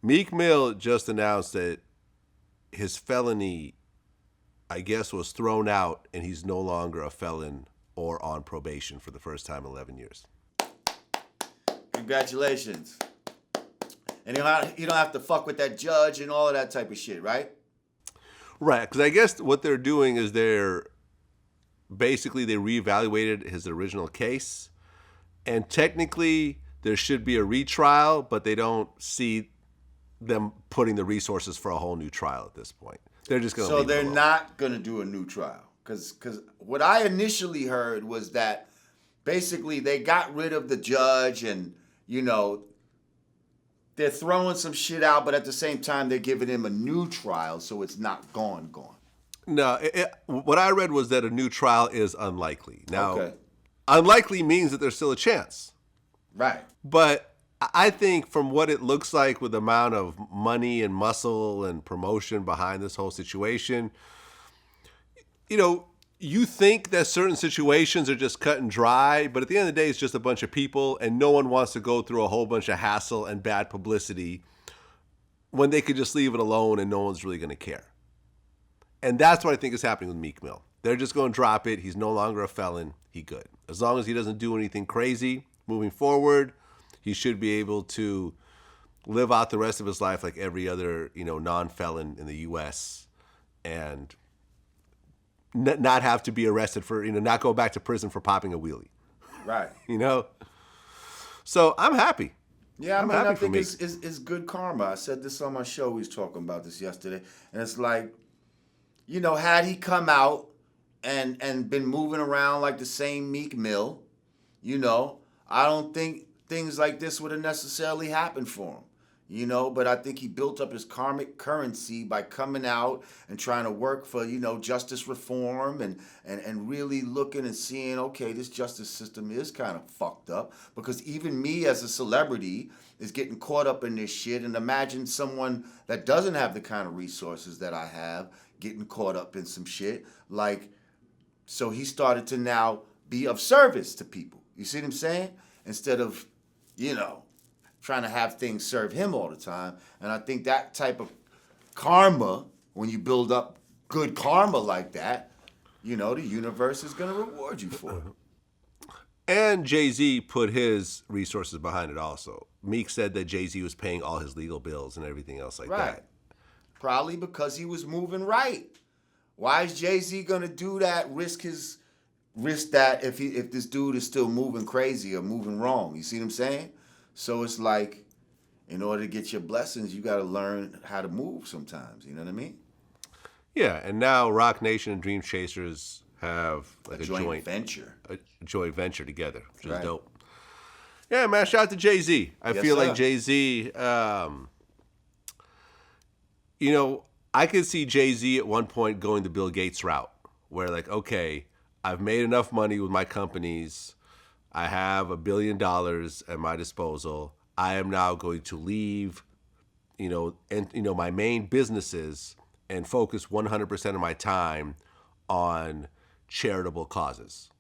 Meek Mill just announced that his felony, I guess, was thrown out and he's no longer a felon or on probation for the first time in 11 years. Congratulations. And you don't have to fuck with that judge and all of that type of shit, right? Right, because I guess what they're doing is they reevaluated his original case, and technically there should be a retrial, but they don't see them putting the resources for a whole new trial at this point. They're just going to. So they're not going to do a new trial, because what I initially heard was that basically they got rid of the judge, and they're throwing some shit out, but at the same time they're giving him a new trial, so it's not gone. No, what I read was that a new trial is unlikely. Now, okay. Unlikely means that there's still a chance. Right. But I think from what it looks like with the amount of money and muscle and promotion behind this whole situation, you think that certain situations are just cut and dry, but at the end of the day, it's just a bunch of people, and no one wants to go through a whole bunch of hassle and bad publicity when they could just leave it alone and no one's really going to care. And that's what I think is happening with Meek Mill. They're just going to drop it. He's no longer a felon. He good. As long as he doesn't do anything crazy moving forward, he should be able to live out the rest of his life like every other, non-felon in the U.S. and not have to be arrested for, not go back to prison for popping a wheelie. Right. So I'm happy. Yeah, I think it's good karma. I said this on my show. We was talking about this yesterday. And it's like, had he come out and been moving around like the same Meek Mill, I don't think things like this would have necessarily happened for him. But I think he built up his karmic currency by coming out and trying to work for, justice reform and really looking and seeing, okay, this justice system is kind of fucked up, because even me as a celebrity is getting caught up in this shit. And imagine someone that doesn't have the kind of resources that I have getting caught up in some shit. So he started to now be of service to people. You see what I'm saying? Instead of, trying to have things serve him all the time. And I think that type of karma, when you build up good karma like that, the universe is going to reward you for it. And Jay-Z put his resources behind it also. Meek said that Jay-Z was paying all his legal bills and everything else like that. Probably because he was moving right. Why is Jay-Z going to do that, risk that if this dude is still moving crazy or moving wrong? You see what I'm saying? So it's like, in order to get your blessings, you got to learn how to move sometimes. You know what I mean? Yeah, and now Rock Nation and Dream Chasers have like a joint venture. A joint venture together, which is dope. Yeah, man, shout out to Jay-Z. I feel like Jay-Z, I could see Jay-Z at one point going the Bill Gates route, where okay, I've made enough money with my companies. I have $1 billion at my disposal. I am now going to leave, my main businesses and focus 100% of my time on charitable causes.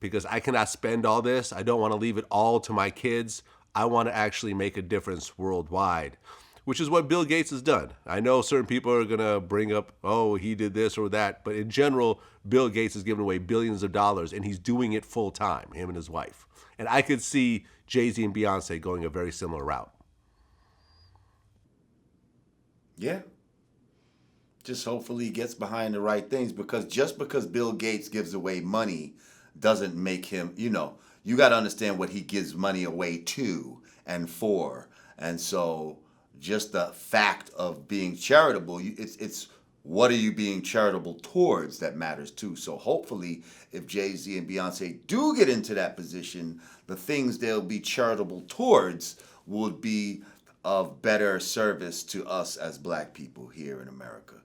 Because I cannot spend all this. I don't want to leave it all to my kids. I want to actually make a difference worldwide, which is what Bill Gates has done. I know certain people are going to bring up, oh, he did this or that. But in general, Bill Gates has given away billions of dollars, and he's doing it full time, him and his wife. And I could see Jay-Z and Beyonce going a very similar route. Yeah. Just hopefully he gets behind the right things, because just because Bill Gates gives away money doesn't make him, you got to understand what he gives money away to and for. And so just the fact of being charitable, it's what are you being charitable towards that matters too. So hopefully if Jay-Z and Beyonce do get into that position, the things they'll be charitable towards would be of better service to us as black people here in America.